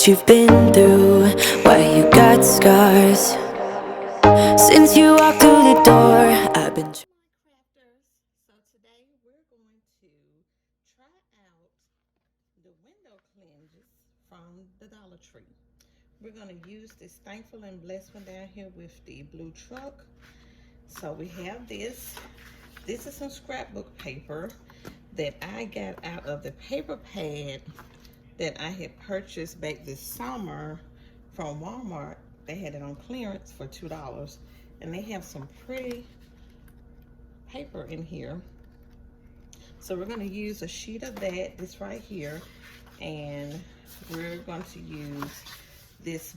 what you've been through, why you got scars. Since you walked through the door, I've been Crafters. So today we're going to try out the window cleanses from the Dollar Tree. We're going to use this Thankful and Blessed one down here with the blue truck. So we have this. This is some scrapbook paper that I got out of the paper pad that I had purchased back this summer from Walmart. They had it on clearance for $2, and they have some pretty paper in here. So we're going to use a sheet of that, this right here, and we're going to use this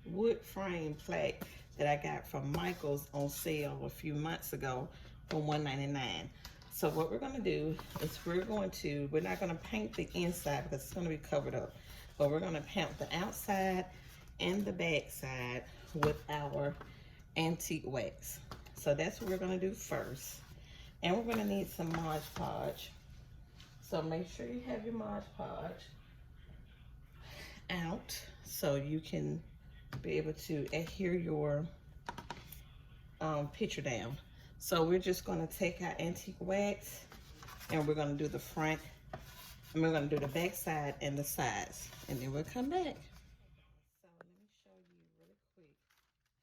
wood frame plaque that I got from Michael's on sale a few months ago for $1.99. So what we're going to do is we're not going to paint the inside because it's going to be covered up, but we're going to paint the outside and the back side with our antique wax. So that's what we're going to do first. And we're going to need some Mod Podge. So make sure you have your Mod Podge out so you can be able to adhere your picture down. So we're just going to take our antique wax and we're going to do the front, and we're going to do the back side and the sides, and then we'll come back. So let me show you really quick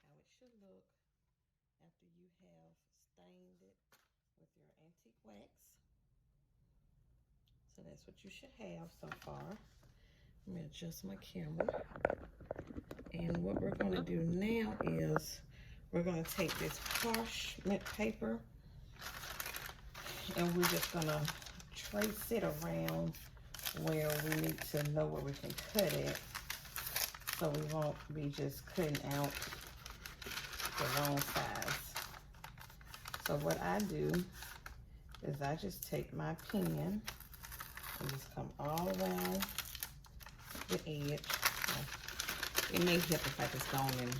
how it should look after you have stained it with your antique wax. So that's what you should have so far. Let me adjust my camera. And what we're going to do now is we're going to take this parchment paper and we're just going to trace it around where we need to know where we can cut it, so we won't be just cutting out the wrong size. So what I do is I just take my pen and just come all around the edge. It may help if I just go on and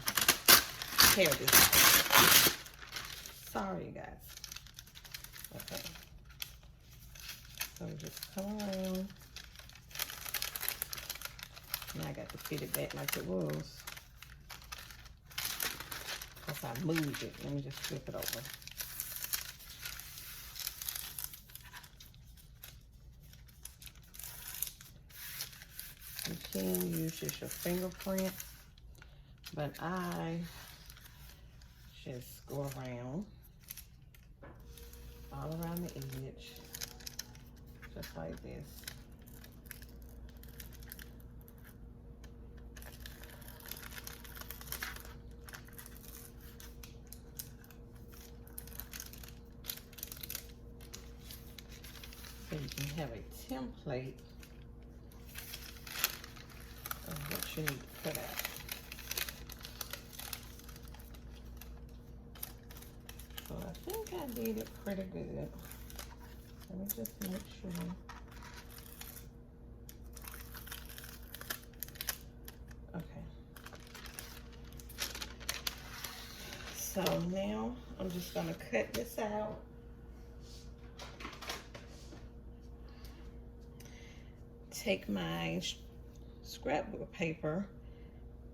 tear this out. Sorry, guys. Okay. So we just come around. Now I got to fit it back like it was, because I moved it. Let me just flip it over. You can use just your fingerprint, but I just go around, all around the edge, just like this. So you can have a template of what you need to cut out. So I think I did it pretty good. Let me just make sure. Okay. So now I'm just going to cut this out. Take my scrapbook paper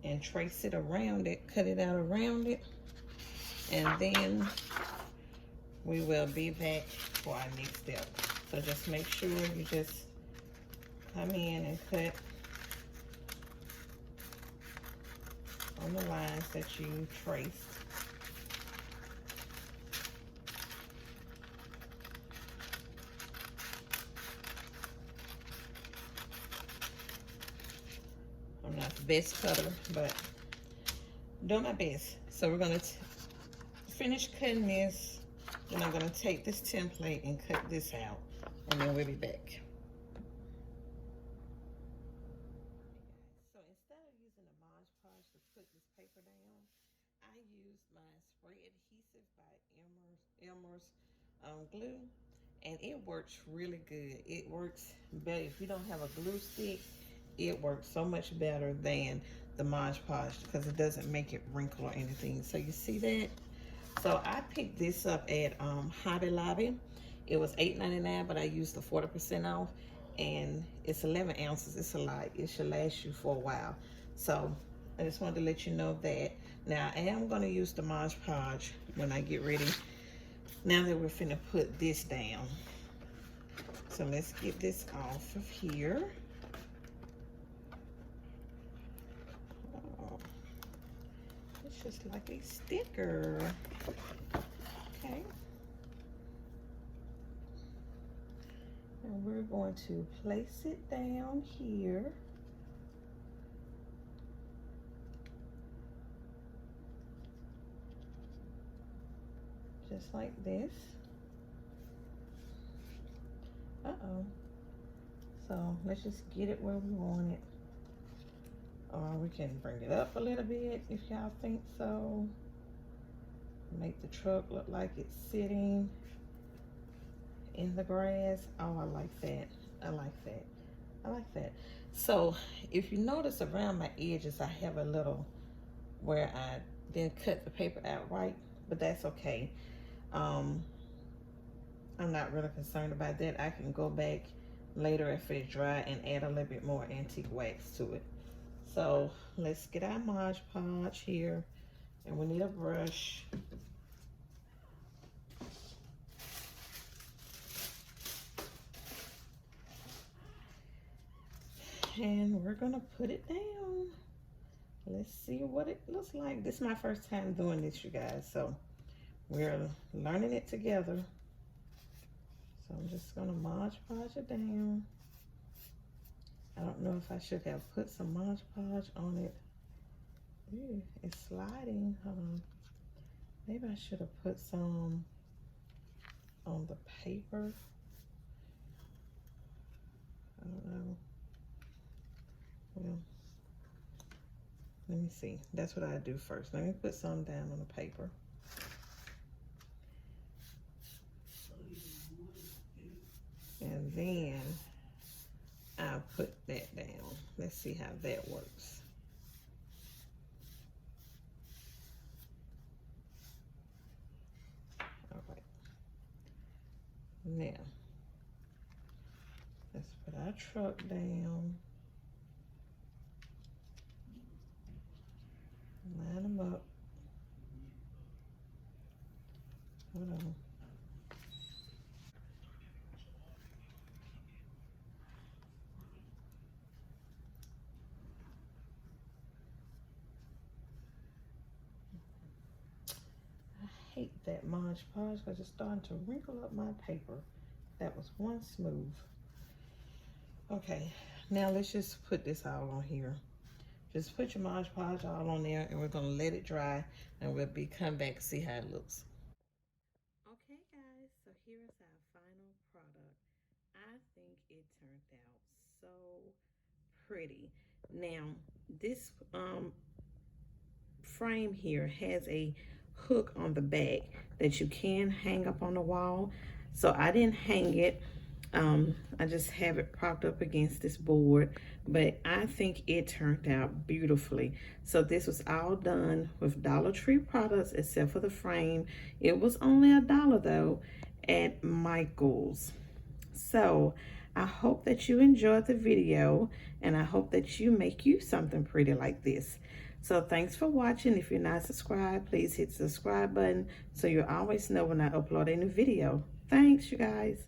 and trace it around it, cut it out around it, and then we will be back for our next step. So just make sure you just come in and cut on the lines that you traced. I'm not the best cutter, but doing my best. So we're gonna finish cutting this, then I'm gonna take this template and cut this out, and then we'll be back. So instead of using a Mod Podge to put this paper down, I used my spray adhesive by Elmer's glue, and it works really good. It works better if you don't have a glue stick. It works so much better than the Mod Podge because it doesn't make it wrinkle or anything. So you see that? So I picked this up at Hobby Lobby. It was $8.99, but I used the 40% off, and it's 11 ounces. It's a lot. It should last you for a while. So I just wanted to let you know that. Now I am going to use the Mod Podge when I get ready. Now that we're finna put this down. So let's get this off of here. Oh, it's just like a sticker. Okay. And we're going to place it down here. Just like this. Uh-oh. So let's just get it where we want it. Or we can bring it up a little bit if y'all think so. Make the truck look like it's sitting in the grass. Oh, I like that. I like that. I like that. So if you notice around my edges, I have a little where I didn't cut the paper out right, but that's okay. I'm not really concerned about that. I can go back later if it's dry and add a little bit more antique wax to it. So let's get our Mod Podge here, and we need a brush. And we're gonna put it down. Let's see what it looks like. This is my first time doing this, you guys, so we're learning it together. So I'm just gonna Mod Podge it down. I don't know if I should have put some Mod Podge on it. Ooh, it's sliding. Hold on. Maybe I should have put some on the paper. I don't know. Well, let me see. That's what I do first. Let me put some down on the paper. And then I'll put that down. Let's see how that works. All right. Now, let's put our truck down. Line them up. Hold on. I hate that Mod Podge because it's starting to wrinkle up my paper. That was one smooth. Okay, now let's just put this all on here. Just put your Mod Podge all on there, and we're gonna let it dry, and we'll come back and see how it looks. Okay, guys, so here's our final product. I think it turned out so pretty. Now, this frame here has a hook on the back that you can hang up on the wall. So I didn't hang it. I just have it propped up against this board, but I think it turned out beautifully. So this was all done with Dollar Tree products except for the frame. It was only $1 though at Michael's. So I hope that you enjoyed the video, and I hope that you make you something pretty like this. So thanks for watching. If you're not subscribed, please hit the subscribe button so you'll always know when I upload a new video. Thanks, you guys.